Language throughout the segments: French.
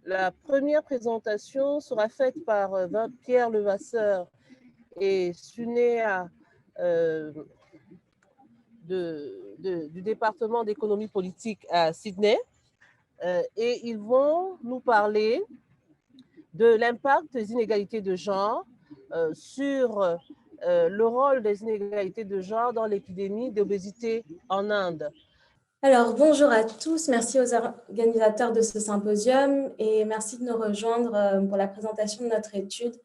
La première présentation sera faite par Pierre Levasseur et Sunéa du département d'économie politique à Sydney. Et ils vont nous parler de l'impact des inégalités de genre sur le rôle des inégalités de genre dans l'épidémie d'obésité en Inde. Alors, bonjour à tous. Merci aux organisateurs de ce symposium et merci de nous rejoindre pour la présentation de notre étude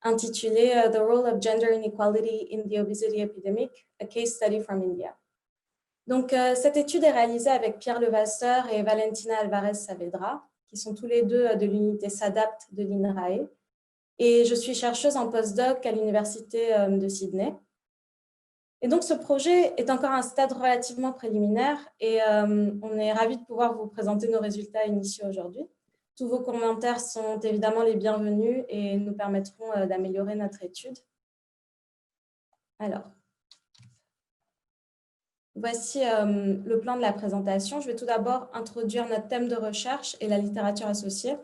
intitulée The Role of Gender Inequality in the Obesity Epidemic, a Case Study from India. Donc, cette étude est réalisée avec Pierre Levasseur et Valentina Alvarez Saavedra, qui sont tous les deux de l'unité SADAPT de l'INRAE. Et je suis chercheuse en postdoc à l'Université de Sydney. Et donc, ce projet est encore à un stade relativement préliminaire et on est ravis de pouvoir vous présenter nos résultats initiaux aujourd'hui. Tous vos commentaires sont évidemment les bienvenus et nous permettront d'améliorer notre étude. Alors, voici le plan de la présentation. Je vais tout d'abord introduire notre thème de recherche et la littérature associée.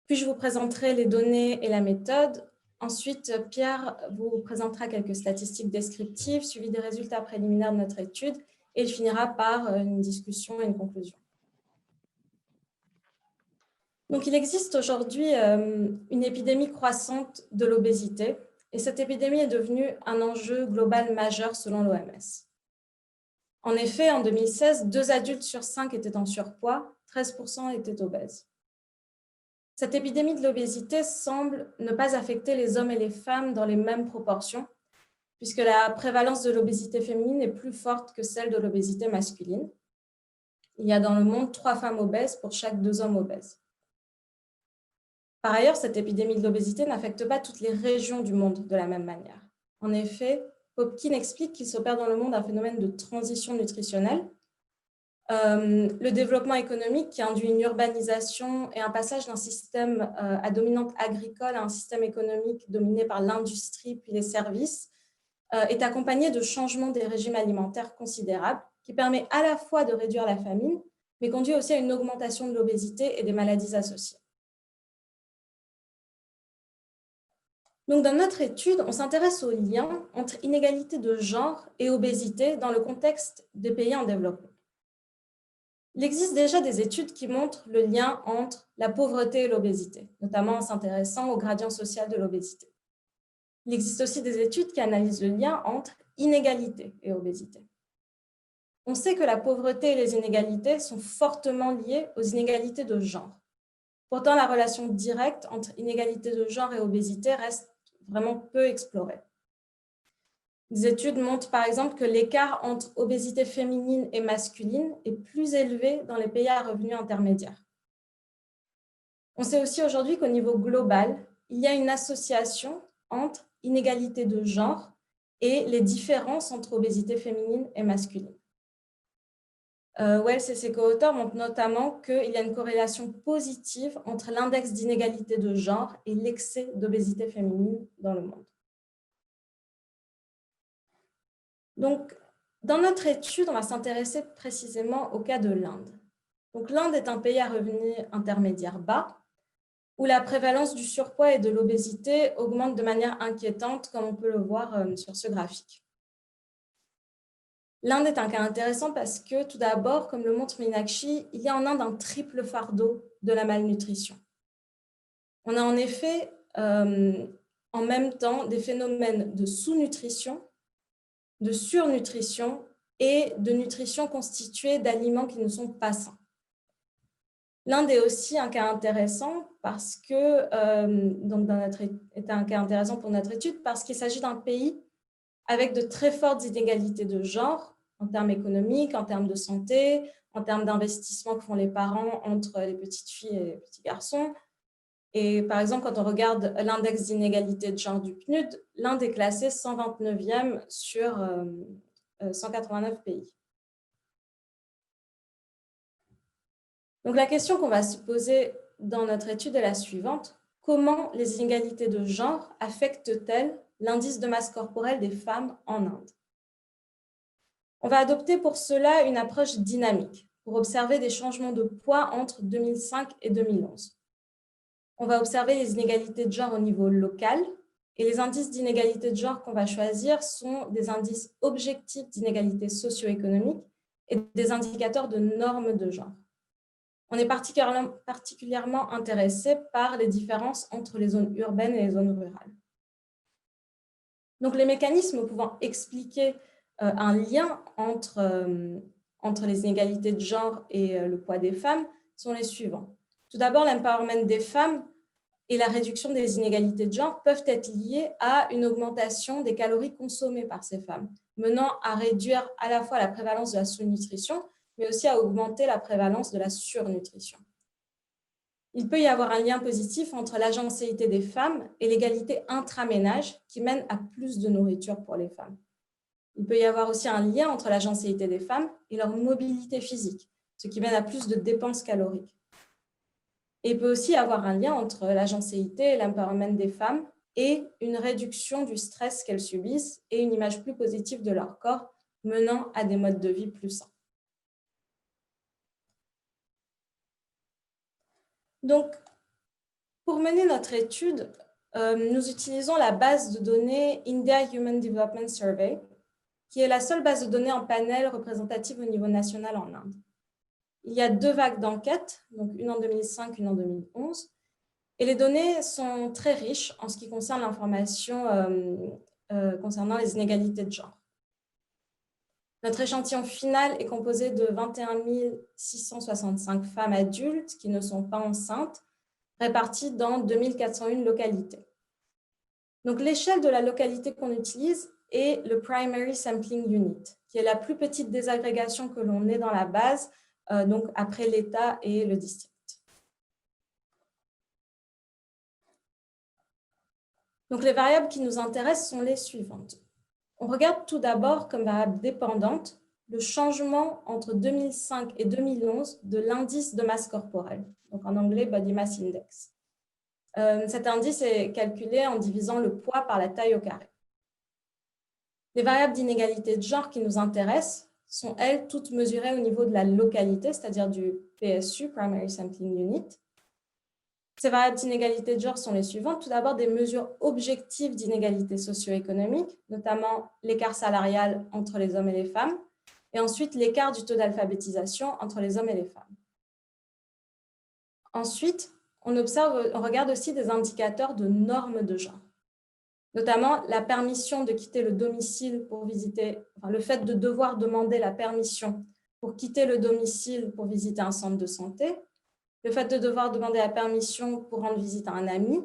Puis, je vous présenterai les données et la méthode. Ensuite, Pierre vous présentera quelques statistiques descriptives, suivies des résultats préliminaires de notre étude, et il finira par une discussion et une conclusion. Donc, il existe aujourd'hui une épidémie croissante de l'obésité, et cette épidémie est devenue un enjeu global majeur selon l'OMS. En effet, en 2016, 2 adultes sur 5 étaient en surpoids, 13% étaient obèses. Cette épidémie de l'obésité semble ne pas affecter les hommes et les femmes dans les mêmes proportions, puisque la prévalence de l'obésité féminine est plus forte que celle de l'obésité masculine. Il y a dans le monde 3 femmes obèses pour chaque 2 hommes obèses. Par ailleurs, cette épidémie de l'obésité n'affecte pas toutes les régions du monde de la même manière. En effet, Popkin explique qu'il s'opère dans le monde un phénomène de transition nutritionnelle. Le développement économique qui induit une urbanisation et un passage d'un système à dominante agricole à un système économique dominé par l'industrie puis les services est accompagné de changements des régimes alimentaires considérables qui permet à la fois de réduire la famine, mais conduit aussi à une augmentation de l'obésité et des maladies associées. Donc, dans notre étude, on s'intéresse au lien entre inégalité de genre et obésité dans le contexte des pays en développement. Il existe déjà des études qui montrent le lien entre la pauvreté et l'obésité, notamment en s'intéressant au gradient social de l'obésité. Il existe aussi des études qui analysent le lien entre inégalité et obésité. On sait que la pauvreté et les inégalités sont fortement liées aux inégalités de genre. Pourtant, la relation directe entre inégalité de genre et obésité reste vraiment peu explorée. Des études montrent par exemple que l'écart entre obésité féminine et masculine est plus élevé dans les pays à revenus intermédiaires. On sait aussi aujourd'hui qu'au niveau global, il y a une association entre inégalité de genre et les différences entre obésité féminine et masculine. Wells et ses co-auteurs montrent notamment qu'il y a une corrélation positive entre l'index d'inégalité de genre et l'excès d'obésité féminine dans le monde. Donc, dans notre étude, on va s'intéresser précisément au cas de l'Inde. Donc, l'Inde est un pays à revenus intermédiaires bas, où la prévalence du surpoids et de l'obésité augmente de manière inquiétante, comme on peut le voir sur ce graphique. L'Inde est un cas intéressant parce que, tout d'abord, comme le montre Meenakshi, il y a en Inde un triple fardeau de la malnutrition. On a en effet, en même temps, des phénomènes de sous-nutrition, de surnutrition et de nutrition constituée d'aliments qui ne sont pas sains. L'Inde est aussi un cas intéressant parce que, est un cas intéressant pour notre étude parce qu'il s'agit d'un pays avec de très fortes inégalités de genre en termes économiques, en termes de santé, en termes d'investissement que font les parents entre les petites filles et les petits garçons. Et par exemple, quand on regarde l'index d'inégalité de genre du PNUD, l'Inde est classée 129e sur 189 pays. Donc, la question qu'on va se poser dans notre étude est la suivante. Comment les inégalités de genre affectent-elles l'indice de masse corporelle des femmes en Inde? On va adopter pour cela une approche dynamique pour observer des changements de poids entre 2005 et 2011. on va observer les inégalités de genre au niveau local. Et les indices d'inégalité de genre qu'on va choisir sont des indices objectifs d'inégalité socio-économique et des indicateurs de normes de genre. On est particulièrement intéressé par les différences entre les zones urbaines et les zones rurales. Donc, les mécanismes pouvant expliquer un lien entre les inégalités de genre et le poids des femmes sont les suivants. Tout d'abord, l'empowerment des femmes et la réduction des inégalités de genre peuvent être liées à une augmentation des calories consommées par ces femmes, menant à réduire à la fois la prévalence de la sous-nutrition, mais aussi à augmenter la prévalence de la surnutrition. Il peut y avoir un lien positif entre l'agencéité des femmes et l'égalité intraménage qui mène à plus de nourriture pour les femmes. Il peut y avoir aussi un lien entre l'agencéité des femmes et leur mobilité physique, ce qui mène à plus de dépenses caloriques. Et il peut aussi y avoir un lien entre l'agencéité et l'empowerment des femmes et une réduction du stress qu'elles subissent et une image plus positive de leur corps, menant à des modes de vie plus sains. Donc, pour mener notre étude, nous utilisons la base de données India Human Development Survey, qui est la seule base de données en panel représentative au niveau national en Inde. Il y a 2 vagues d'enquêtes, donc une en 2005, une en 2011, et les données sont très riches en ce qui concerne l'information concernant les inégalités de genre. Notre échantillon final est composé de 21 665 femmes adultes qui ne sont pas enceintes, réparties dans 2401 localités. Donc, l'échelle de la localité qu'on utilise est le Primary Sampling Unit, qui est la plus petite désagrégation que l'on ait dans la base, donc après l'État et le district. Donc, les variables qui nous intéressent sont les suivantes. On regarde tout d'abord comme variable dépendante le changement entre 2005 et 2011 de l'indice de masse corporelle, donc en anglais Body Mass Index. Cet indice est calculé en divisant le poids par la taille au carré. Les variables d'inégalité de genre qui nous intéressent sont, elles, toutes mesurées au niveau de la localité, c'est-à-dire du PSU, Primary Sampling Unit. Ces variables d'inégalité de genre sont les suivantes. Tout d'abord, des mesures objectives d'inégalité socio-économique, notamment l'écart salarial entre les hommes et les femmes, et ensuite l'écart du taux d'alphabétisation entre les hommes et les femmes. Ensuite, on regarde aussi des indicateurs de normes de genre, notamment la permission de quitter le domicile pour visiter, le fait de devoir demander la permission pour quitter le domicile pour visiter un centre de santé, le fait de devoir demander la permission pour rendre visite à un ami,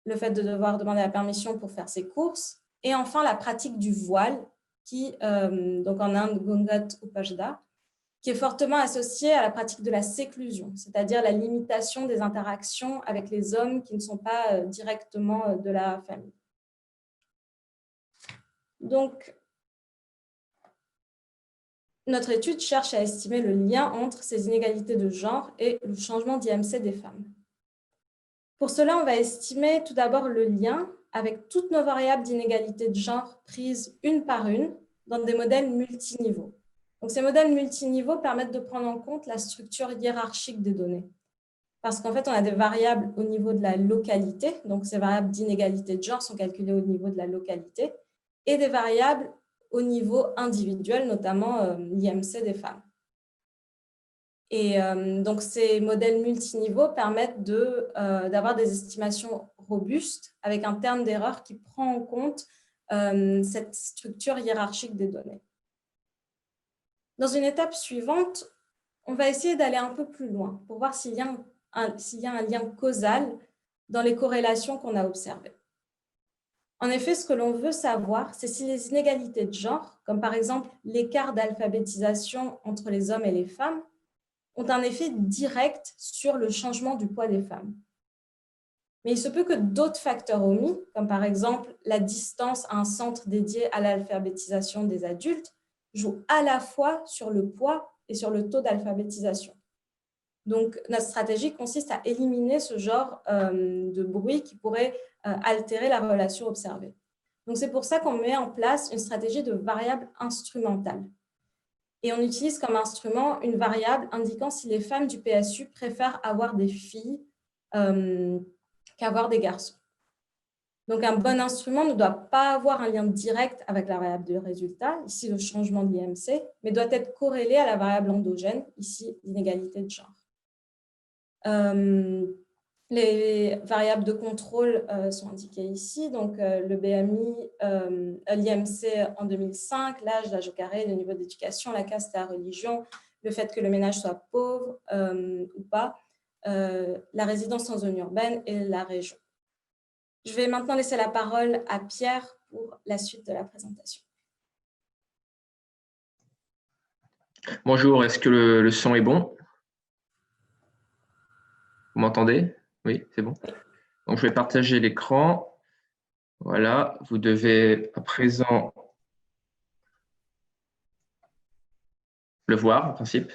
le fait de devoir demander la permission pour faire ses courses, et enfin la pratique du voile, qui, donc en Inde, Gungat Upajda, qui est fortement associée à la pratique de la séclusion, c'est-à-dire la limitation des interactions avec les hommes qui ne sont pas directement de la famille. Donc, notre étude cherche à estimer le lien entre ces inégalités de genre et le changement d'IMC des femmes. Pour cela, on va estimer tout d'abord le lien avec toutes nos variables d'inégalité de genre prises une par une dans des modèles multiniveaux. Donc, ces modèles multiniveaux permettent de prendre en compte la structure hiérarchique des données. Parce qu'en fait, on a des variables au niveau de la localité, donc ces variables d'inégalité de genre sont calculées au niveau de la localité, et des variables au niveau individuel, notamment l'IMC des femmes. Et donc, ces modèles multiniveaux permettent d'avoir des estimations robustes avec un terme d'erreur qui prend en compte cette structure hiérarchique des données. Dans une étape suivante, on va essayer d'aller un peu plus loin pour voir s'il y a un lien causal dans les corrélations qu'on a observées. En effet, ce que l'on veut savoir, c'est si les inégalités de genre, comme par exemple l'écart d'alphabétisation entre les hommes et les femmes, ont un effet direct sur le changement du poids des femmes. Mais il se peut que d'autres facteurs omis, comme par exemple la distance à un centre dédié à l'alphabétisation des adultes, jouent à la fois sur le poids et sur le taux d'alphabétisation. Donc, notre stratégie consiste à éliminer ce genre de bruit qui pourrait altérer la relation observée. Donc, c'est pour ça qu'on met en place une stratégie de variable instrumentale. Et on utilise comme instrument une variable indiquant si les femmes du PSU préfèrent avoir des filles qu'avoir des garçons. Donc, un bon instrument ne doit pas avoir un lien direct avec la variable de résultat, ici le changement de l'IMC, mais doit être corrélé à la variable endogène, ici l'inégalité de genre. Les variables de contrôle sont indiquées ici, donc le BMI, l'IMC en 2005, l'âge au carré, le niveau d'éducation, la caste et la religion, le fait que le ménage soit pauvre ou pas, la résidence en zone urbaine et la région. Je vais maintenant laisser la parole à Pierre pour la suite de la présentation. Bonjour, est-ce que le son est bon? Vous m'entendez? Oui, c'est bon. Donc, je vais partager l'écran. Voilà, vous devez à présent le voir en principe.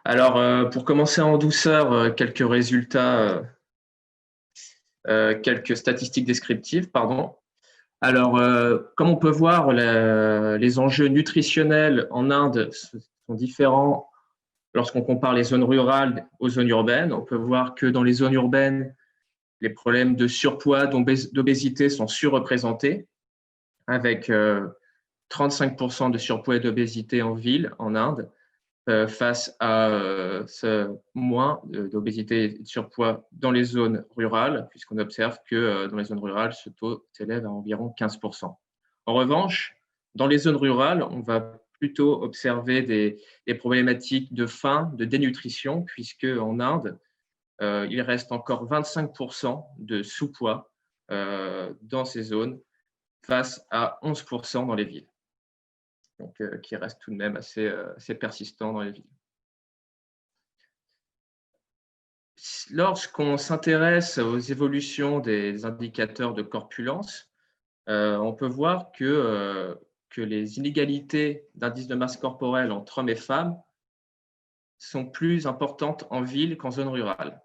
Alors, pour commencer en douceur, quelques résultats, quelques statistiques descriptives, pardon. Alors, comme on peut voir, les enjeux nutritionnels en Inde sont différents lorsqu'on compare les zones rurales aux zones urbaines. On peut voir que dans les zones urbaines, les problèmes de surpoids, d'obésité sont surreprésentés, avec 35% de surpoids et d'obésité en ville, en Inde, face à moins d'obésité et de surpoids dans les zones rurales, puisqu'on observe que dans les zones rurales, ce taux s'élève à environ 15%. En revanche, dans les zones rurales, on va plutôt observer des problématiques de faim, de dénutrition, puisque en Inde, il reste encore 25% de sous-poids dans ces zones face à 11% dans les villes. Donc, qui reste tout de même assez persistant dans les villes. Lorsqu'on s'intéresse aux évolutions des indicateurs de corpulence, on peut voir que les inégalités d'indice de masse corporelle entre hommes et femmes sont plus importantes en ville qu'en zone rurale.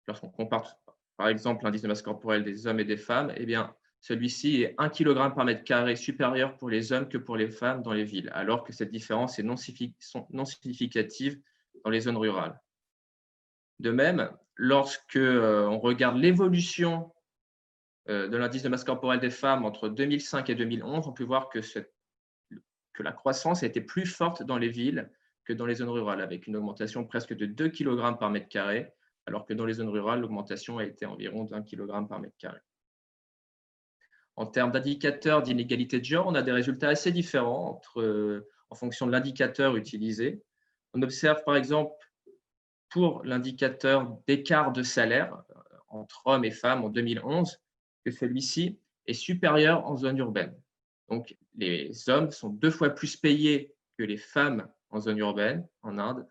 Lorsqu'on compare, par exemple, l'indice de masse corporelle des hommes et des femmes, eh bien, celui-ci est 1 kg par mètre carré supérieur pour les hommes que pour les femmes dans les villes, alors que cette différence est non significative dans les zones rurales. De même, lorsque on regarde l'évolution de l'indice de masse corporelle des femmes entre 2005 et 2011, on peut voir que la croissance a été plus forte dans les villes que dans les zones rurales, avec une augmentation presque de 2 kg par mètre carré, alors que dans les zones rurales, l'augmentation a été environ d'1 kg par mètre carré. En termes d'indicateurs d'inégalité de genre, on a des résultats assez différents en fonction de l'indicateur utilisé. On observe par exemple pour l'indicateur d'écart de salaire entre hommes et femmes en 2011 que celui-ci est supérieur en zone urbaine. Donc, les hommes sont 2 fois plus payés que les femmes en zone urbaine, en Inde,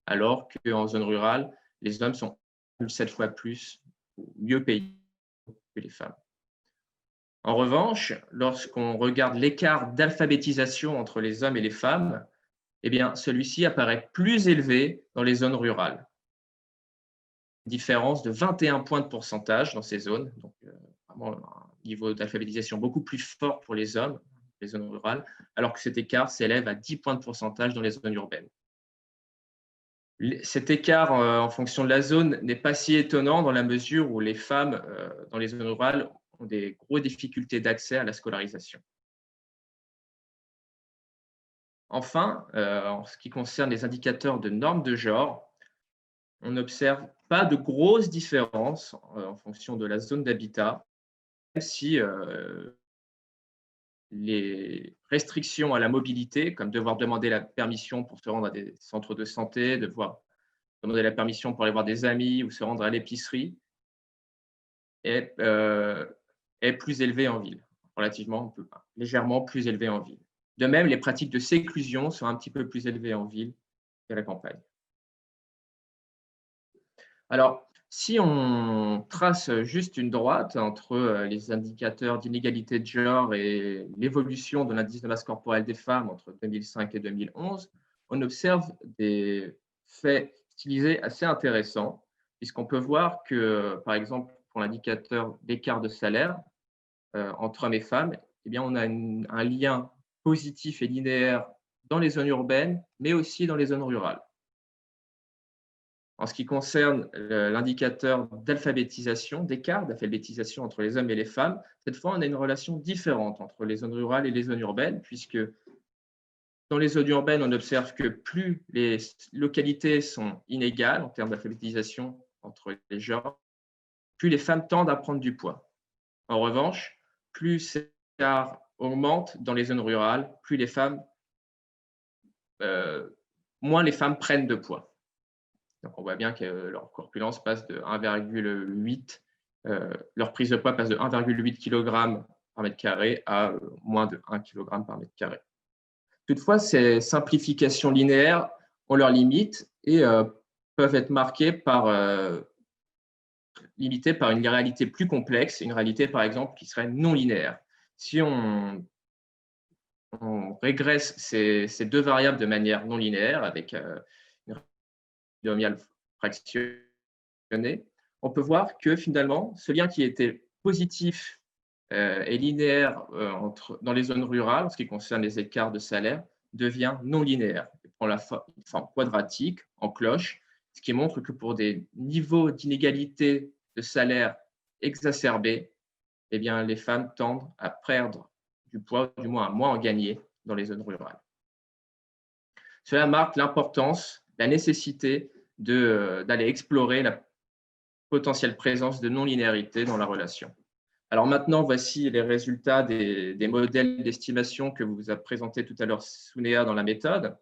alors qu'en zone rurale, les hommes sont 7 fois plus ou mieux payés que les femmes. En revanche, lorsqu'on regarde l'écart d'alphabétisation entre les hommes et les femmes, eh bien, celui-ci apparaît plus élevé dans les zones rurales. Différence de 21 points de pourcentage dans ces zones, donc vraiment un niveau d'alphabétisation beaucoup plus fort pour les hommes, les zones rurales, alors que cet écart s'élève à 10 points de pourcentage dans les zones urbaines. Cet écart en fonction de la zone n'est pas si étonnant dans la mesure où les femmes dans les zones rurales ont des grosses difficultés d'accès à la scolarisation. Enfin, en ce qui concerne les indicateurs de normes de genre, on n'observe pas de grosses différences en fonction de la zone d'habitat, même si les restrictions à la mobilité, comme devoir demander la permission pour se rendre à des centres de santé, devoir demander la permission pour aller voir des amis ou se rendre à l'épicerie, est plus élevée en ville, relativement, légèrement plus élevée en ville. De même, les pratiques de séclusion sont un petit peu plus élevées en ville qu'à la campagne. Alors, si on trace juste une droite entre les indicateurs d'inégalité de genre et l'évolution de l'indice de masse corporelle des femmes entre 2005 et 2011, on observe des faits stylisés assez intéressants, puisqu'on peut voir que, par exemple, pour l'indicateur d'écart de salaire entre hommes et femmes, eh bien, on a un lien positif et linéaire dans les zones urbaines, mais aussi dans les zones rurales. En ce qui concerne l'indicateur d'alphabétisation, d'écart d'alphabétisation entre les hommes et les femmes, cette fois, on a une relation différente entre les zones rurales et les zones urbaines, puisque dans les zones urbaines, on observe que plus les localités sont inégales en termes d'alphabétisation entre les genres, plus les femmes tendent à prendre du poids. En revanche, plus cet écart augmente dans les zones rurales, plus les femmes, moins les femmes prennent de poids. Donc, on voit bien que leur corpulence passe de 1,8, leur prise de poids passe de 1,8 kg par mètre carré à moins de 1 kg par mètre carré. Toutefois, ces simplifications linéaires ont leurs limites et peuvent être limitées par une réalité plus complexe, une réalité, par exemple, qui serait non linéaire. Si on régresse ces deux variables de manière non linéaire avec une binomiale fractionnée, on peut voir que finalement, ce lien qui était positif et linéaire dans les zones rurales, en ce qui concerne les écarts de salaire, devient non linéaire. Il prend la forme quadratique en cloche, ce qui montre que pour des niveaux d'inégalité de salaire exacerbés, eh bien, les femmes tendent à perdre du poids, du moins à moins en gagner dans les zones rurales. Cela marque l'importance, la nécessité d'aller explorer la potentielle présence de non-linéarité dans la relation. Alors maintenant, voici les résultats des modèles d'estimation que vous a présenté tout à l'heure Sounéa dans la méthode.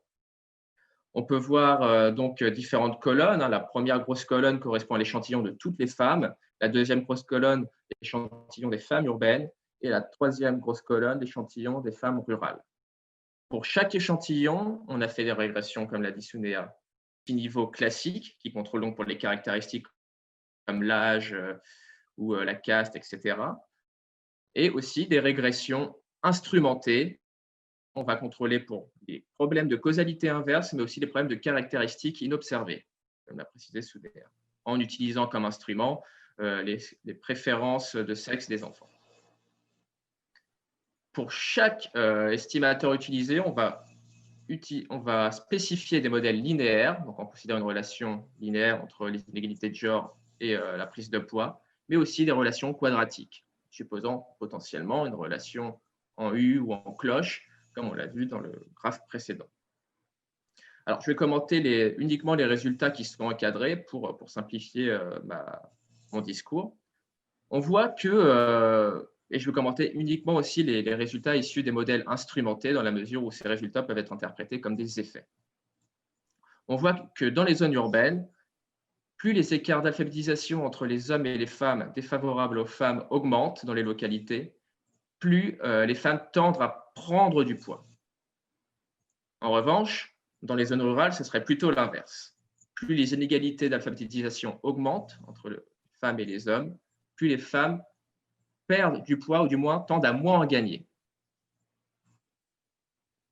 On peut voir donc différentes colonnes. La première grosse colonne correspond à l'échantillon de toutes les femmes. La deuxième grosse colonne, l'échantillon des femmes urbaines. Et la troisième grosse colonne, l'échantillon des femmes rurales. Pour chaque échantillon, on a fait des régressions, comme l'a dit Sounéa, petit niveau classique, qui contrôle donc pour les caractéristiques comme l'âge ou la caste, etc. Et aussi des régressions instrumentées. On va contrôler pour les problèmes de causalité inverse, mais aussi les problèmes de caractéristiques inobservées, comme l'a précisé Sounéa, en utilisant comme instrument les préférences de sexe des enfants. Pour chaque estimateur utilisé, on va spécifier des modèles linéaires, donc on considère une relation linéaire entre les inégalités de genre et la prise de poids, mais aussi des relations quadratiques, supposant potentiellement une relation en U ou en cloche, comme on l'a vu dans le graphe précédent. Alors, je vais commenter uniquement les résultats qui sont encadrés pour simplifier mon discours. On voit que, et je vais commenter uniquement aussi les résultats issus des modèles instrumentés, dans la mesure où ces résultats peuvent être interprétés comme des effets. On voit que dans les zones urbaines, plus les écarts d'alphabétisation entre les hommes et les femmes défavorables aux femmes augmentent dans les localités, plus les femmes tendent à prendre du poids. En revanche, dans les zones rurales, ce serait plutôt l'inverse. Plus les inégalités d'alphabétisation augmentent entre les femmes et les hommes, plus les femmes perdent du poids ou du moins tendent à moins en gagner.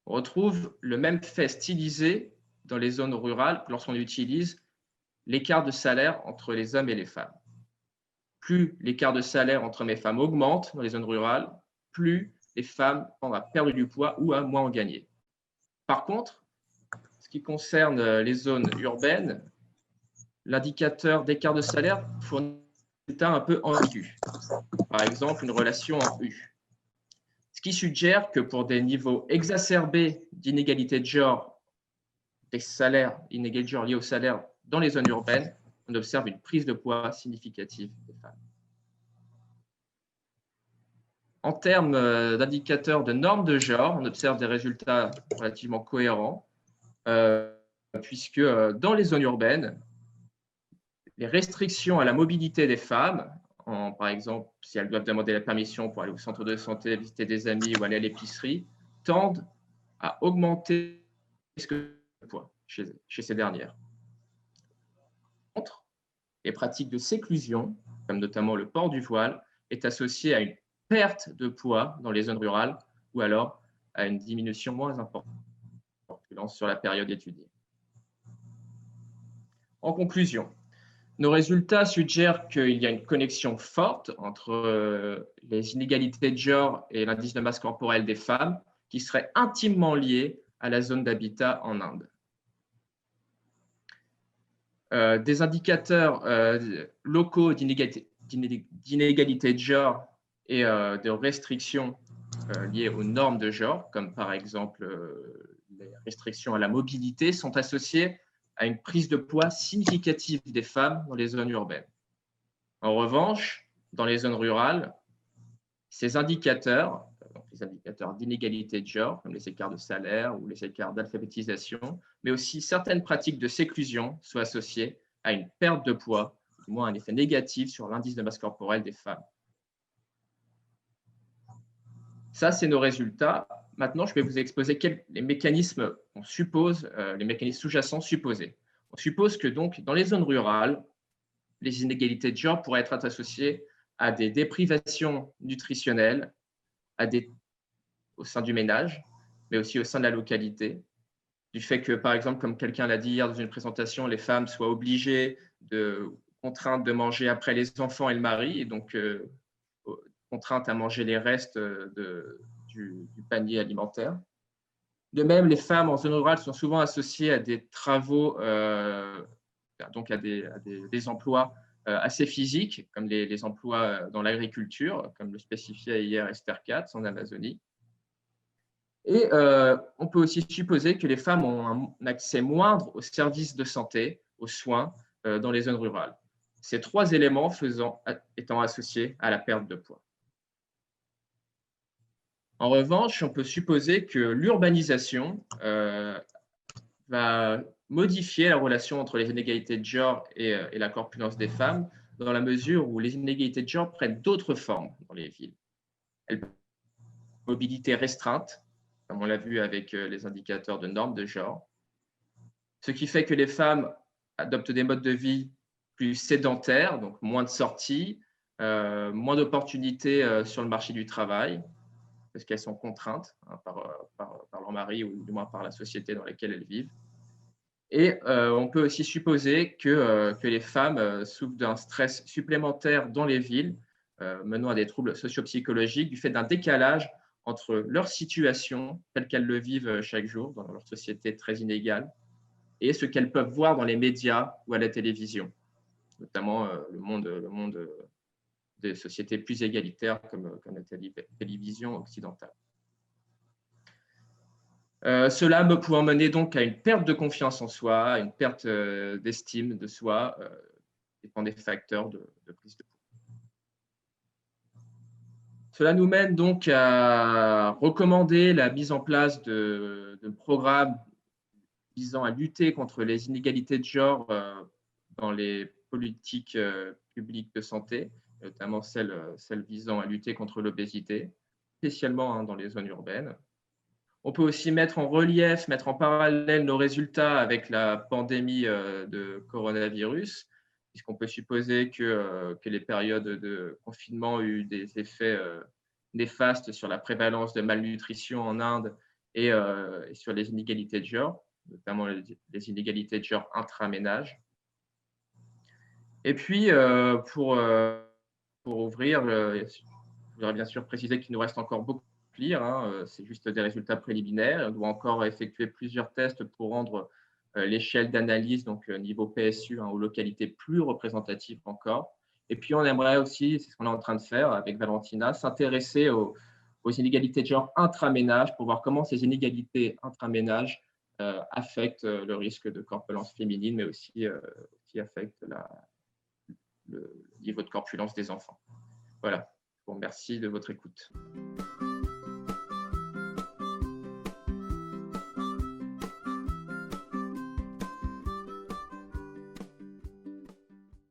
On retrouve le même fait stylisé dans les zones rurales lorsqu'on utilise l'écart de salaire entre les hommes et les femmes. Plus l'écart de salaire entre hommes et femmes augmente dans les zones rurales, plus les femmes tendent à perdre du poids ou à moins en gagner. Par contre, ce qui concerne les zones urbaines, l'indicateur d'écart de salaire fournit un résultat un peu ambigu. Par exemple, une relation en U. Ce qui suggère que pour des niveaux exacerbés d'inégalité de genre, des salaires, inégalités de genre liées au salaire dans les zones urbaines, on observe une prise de poids significative des femmes. En termes d'indicateurs de normes de genre, on observe des résultats relativement cohérents, puisque dans les zones urbaines, les restrictions à la mobilité des femmes, par exemple, si elles doivent demander la permission pour aller au centre de santé, visiter des amis ou aller à l'épicerie, tendent à augmenter le risque de poids chez ces dernières. Contre, les pratiques de séclusion, comme notamment le port du voile, est associée à une perte de poids dans les zones rurales ou alors à une diminution moins importante sur la période étudiée. En conclusion, nos résultats suggèrent qu'il y a une connexion forte entre les inégalités de genre et l'indice de masse corporelle des femmes qui serait intimement liée à la zone d'habitat en Inde. des indicateurs locaux d'inégalité de genre et de restrictions liées aux normes de genre, comme par exemple les restrictions à la mobilité, sont associées à une prise de poids significative des femmes dans les zones urbaines. En revanche, dans les zones rurales, ces indicateurs, donc les indicateurs d'inégalité de genre, comme les écarts de salaire ou les écarts d'alphabétisation, mais aussi certaines pratiques de séclusion, sont associées à une perte de poids, du moins un effet négatif sur l'indice de masse corporelle des femmes. Ça, c'est nos résultats. Maintenant, je vais vous exposer les mécanismes qu'on suppose, les mécanismes sous-jacents supposés. On suppose que donc, dans les zones rurales, les inégalités de genre pourraient être associées à des déprivations nutritionnelles au sein du ménage, mais aussi au sein de la localité, du fait que, par exemple, comme quelqu'un l'a dit hier dans une présentation, les femmes soient obligées, contraintes de manger après les enfants et le mari, et donc contraintes à manger les restes du panier alimentaire. De même, les femmes en zone rurale sont souvent associées à des travaux, donc à des emplois assez physiques, comme les emplois dans l'agriculture, comme le spécifiait hier Esther Katz en Amazonie. Et on peut aussi supposer que les femmes ont un accès moindre aux services de santé, aux soins dans les zones rurales. Ces trois éléments étant associés à la perte de poids. En revanche, on peut supposer que l'urbanisation va modifier la relation entre les inégalités de genre et la corpulence des femmes, dans la mesure où les inégalités de genre prennent d'autres formes dans les villes. Mobilité restreinte, comme on l'a vu avec les indicateurs de normes de genre, ce qui fait que les femmes adoptent des modes de vie plus sédentaires, donc moins de sorties, moins d'opportunités sur le marché du travail, parce qu'elles sont contraintes par leur mari ou du moins par la société dans laquelle elles vivent. Et on peut aussi supposer que les femmes souffrent d'un stress supplémentaire dans les villes, menant à des troubles socio-psychologiques du fait d'un décalage entre leur situation, telle qu'elles le vivent chaque jour dans leur société très inégale, et ce qu'elles peuvent voir dans les médias ou à la télévision, notamment le monde des sociétés plus égalitaires comme la télévision occidentale. Cela me pouvant mener donc à une perte de confiance en soi, à une perte d'estime de soi, dépend des facteurs de prise de poids. Cela nous mène donc à recommander la mise en place de programmes visant à lutter contre les inégalités de genre dans les politiques publiques de santé, notamment celles visant à lutter contre l'obésité, spécialement dans les zones urbaines. On peut aussi mettre en relief, mettre en parallèle nos résultats avec la pandémie de coronavirus, puisqu'on peut supposer que les périodes de confinement ont eu des effets néfastes sur la prévalence de malnutrition en Inde et sur les inégalités de genre, notamment les inégalités de genre intraménage. Et puis, pour ouvrir, je voudrais bien sûr préciser qu'il nous reste encore beaucoup à lire, c'est juste des résultats préliminaires. On doit encore effectuer plusieurs tests pour rendre l'échelle d'analyse, donc niveau PSU, aux localités plus représentatives encore. Et puis, on aimerait aussi, c'est ce qu'on est en train de faire avec Valentina, s'intéresser aux inégalités de genre intraménage pour voir comment ces inégalités intraménage affectent le risque de corpulence féminine, mais aussi affectent le niveau de corpulence des enfants. Voilà, je vous remercie de votre écoute.